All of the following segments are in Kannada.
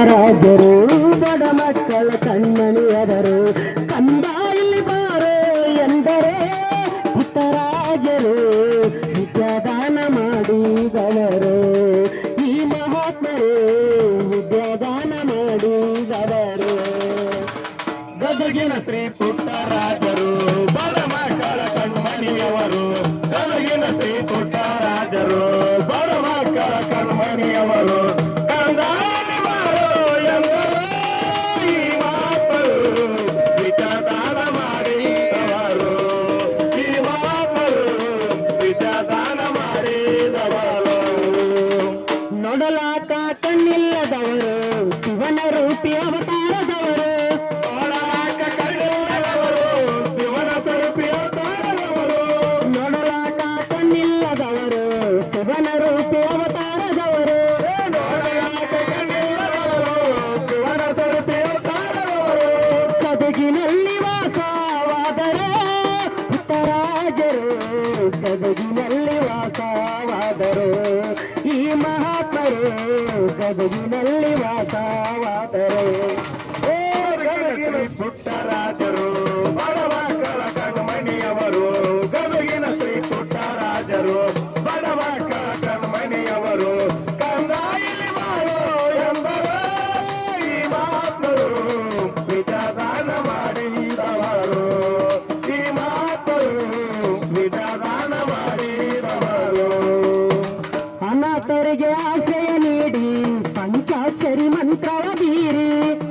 ರಾಜರು ಬಡ ಮಕ್ಕಳ ಕಣ್ಮಣಿಯವರು ಕಂದ ಇಲ್ಲಿ ಬಾರೋ ಎಂದರೆ ಪುಟ್ಟರಾಜರು ವಿದ್ಯಾದಾನ ಮಾಡಿದವರು ಈ ಮಹಾತ್ಮರು ವಿದ್ಯಾದಾನ ಮಾಡಿದವರು ಗದಗಿನ ಶ್ರೀ ಪುಟ್ಟರಾಜರು ಬಡ ಮಕ್ಕಳ ಕಣ್ಮಣಿಯವರು ಗದಗಿನ ಶ್ರೀ ಪುಟ್ಟರಾಜರು ಬಡ ಮಕ್ಕಳ ಕಣ್ಮಣಿಯವರು ನೋಡಲಾಕ ಕಣ್ಣಿಲ್ಲದವರು ಶಿವನ ರೂಪಿ ಅವತಾರದವರು ನೋಡಲಾಕ ಕಣ್ಣಿಲ್ಲದವರು ಶಿವನ ರೂಪಿ ಅವತಾರದವರು ನೋಡಲಾಕ ಕಣ್ಣಿಲ್ಲದವರು ಶಿವನ ರೂಪಿ ಅವತಾರದವರು ನೋಡಲಾಕ ಕಣ್ಣಿಲ್ಲದವರು ಶಿವನ ರೂಪಿ ಅವತಾರದವರು ಗದಗಿನಲ್ಲಿ ವಾಸವಾದರೆ ಪುಟ್ಟರಾಜರು ಗದಗಿನಲ್ಲಿ ವಾಸವಾದರು ಈ ಮಹಾತ್ಮರು ಗದಗಿನಲ್ಲಿ ವಾಸವಾದರು ಪುಟ್ಟರಾಜರು ಬಡ ಮಕ್ಕಳ ಕಣ್ಮಣಿಯವರು ಗದಗಿನ ಶ್ರೀ ಪುಟ್ಟರಾಜರು ಬಡ ಮಕ್ಕಳ ಕಣ್ಮಣಿಯವರು ಕಂದ ಇಲ್ಲಿ ಬಾರೋ ಎಂದರು ಈ ಮಹಾತ್ಮರು ವಿದ್ಯಾದಾನ ಮಾಡಿದವರು ಈ ಮಹಾತ್ಮರು ವಿದ್ಯಾದಾನ ಮಾಡಿದವರು ಅನಾಥರಿಗೆ ಆಶ್ರಯ ನೀಡಿ ಪಂಚಾಕ್ಷರಿ ಮಂತ್ರವ ಬೀರಿ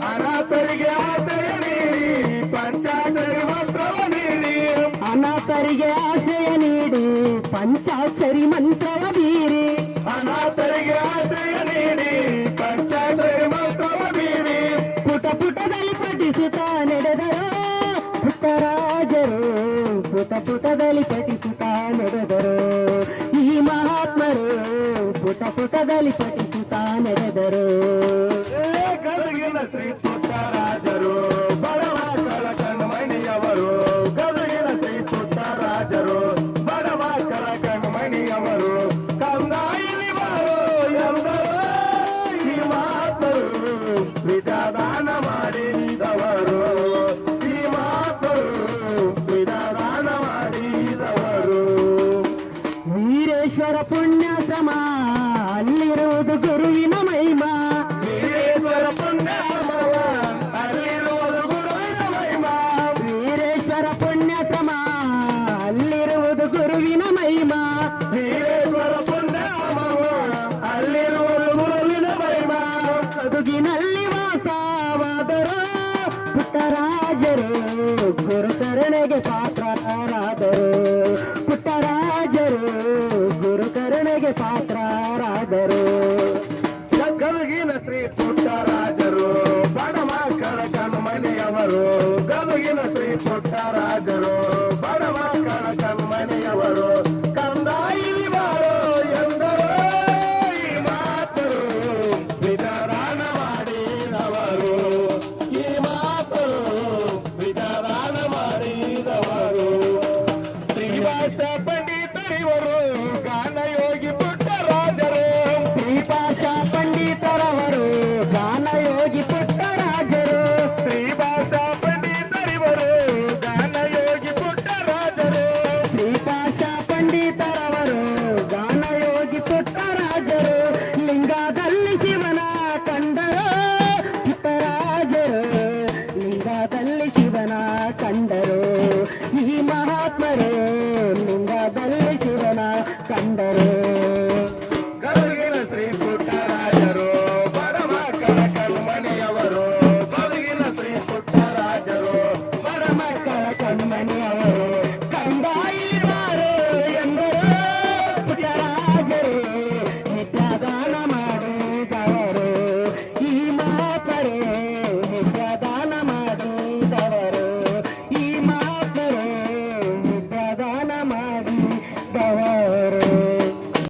ಅನಾಥರಿಗೆ ಆಶ್ರಯ ನೀಡಿ ಪಂಚಾಕ್ಷರಿ ಮಂತ್ರವ ನೀಡಿ ಅನಾಥರಿಗೆ ಆಶ್ರಯ ನೀಡಿ ಪಂಚಾಕ್ಷರಿ ಮಂತ್ರವ ಬೀರಿ ಅನಾಥರಿಗೆ ಆಶ್ರಯ ನೀಡಿ ಪಂಚಾಕ್ಷರಿ ಮಂತ್ರವ ಬೀರಿ ಪುಟ ಪುಟದಲ್ಲಿ ಪಠಿಸುತ್ತಾ ನಡೆದರು ಪುಟ್ಟರಾಜರು ಪುಟ ಪುಟದಲ್ಲಿ ಪಠಿಸುತ್ತಾ ನಡೆದರು ಈ ಮಹಾತ್ಮರು ಪುಟ ಪುಟದಲ್ಲಿ ಪಠಿಸುತ್ತಾ ನಡೆದರು ಗದಗಿನ ಶ್ರೀ ಪುಟ್ಟರಾಜರು ಬಡ ಮಕ್ಕಳ ಕಣ್ಮಣಿಯವರು ಗದಗಿನ ಶ್ರೀ ಪುಟ್ಟರಾಜರು ಬಡ ಮಕ್ಕಳ ಕಣ್ಮಣಿಯವರು ಕಂದ ಇಲ್ಲಿ ಬಾರೋ ಎಂದರು ಈ ಮಹಾತ್ಮರು ವಿದ್ಯಾದಾನ ಮಾಡಿದವರು ಈ ಮಹಾತ್ಮರು ವಿದ್ಯಾದಾನ ಮಾಡಿದವರು ವೀರೇಶ್ವರ ಪುಣ್ಯಾಶ್ರಮ ಅಲ್ಲಿರುವುದು ಗುರುವಿನ ಮಹಿಮಾ ವೀರೇಶ್ವರ ಪುಣ್ಯಾಶ್ರಮ ಅಲ್ಲಿರುವುದು ಗುರುವಿನ ಮಹಿಮಾ ವೀರೇಶ್ವರ ಪುಣ್ಯಾಶ್ರಮ ಅಲ್ಲಿರುವುದು ಗುರುವಿನ ಮಹಿಮಾ ವೀರೇಶ್ವರ ಪುಣ್ಯಾಶ್ರಮ ಅಲ್ಲಿರುವುದು ಗುರುವಿನ ಮಹಿಮಾ ಗದಗಿನಲ್ಲಿ ವಾಸವಾದರು ಪುಟ್ಟರಾಜರು ಗುರುಕರುಣೆಗೆ ಪಾತ್ರರಾದರು ಪುಟ್ಟರಾಜರು ಗುರುಕರುಣೆಗೆ ಪಾತ್ರರಾದರು ಗದಗಿನ ಶ್ರೀ ಪುಟ್ಟರಾಜರು ಬಡ ಮಕ್ಕಳ ಕಣ್ಮನೆಯವರು ಗದಗಿನ ಶ್ರೀ ಪುಟ್ಟರಾಜರು ಬಡ ಮಕ್ಕಳ ಕಣ್ಮನೆಯವರು ಕಂದ ಇಲ್ಲಿ ಬಾರೋ ಎಂದರು ಈ ಮಾತರು ವಿಚಾರಾಣ ಮಾಡಿದವರು ಈ ಮಾತರು ವಿಚಾರಾಣ ಮಾಡಿದವರು ಶ್ರೀವಾಸ ಪಂಡಿತರಿವರು ಗಾನಯೋಗಿ ಪುಟ್ಟರಾಜರು ಶ್ರೀಭಾಷಾ ಪಂಡಿತರವರು ಗಾನಯೋಗಿ ಪುಟ್ಟರಾಜರು ಶ್ರೀಭಾಷಾ ಪಂಡಿತರಿವರು ಗಾನಯೋಗಿ ಪುಟ್ಟರಾಜರು ಶ್ರೀಭಾಷಾ ಪಂಡಿತರವರು ಗಾನಯೋಗಿ ಪುಟ್ಟರಾಜರು ಲಿಂಗದಲ್ಲಿ ಶಿವನ ಕಂಡರು ಪುಟ್ಟರಾಜರು ಲಿಂಗದಲ್ಲಿ ಶಿವನ ಕಂಡರು ಈ ಮಹಾತ್ಮರು ಲಿಂಗದಲ್ಲಿ ಶಿವನ ಕಂಡರು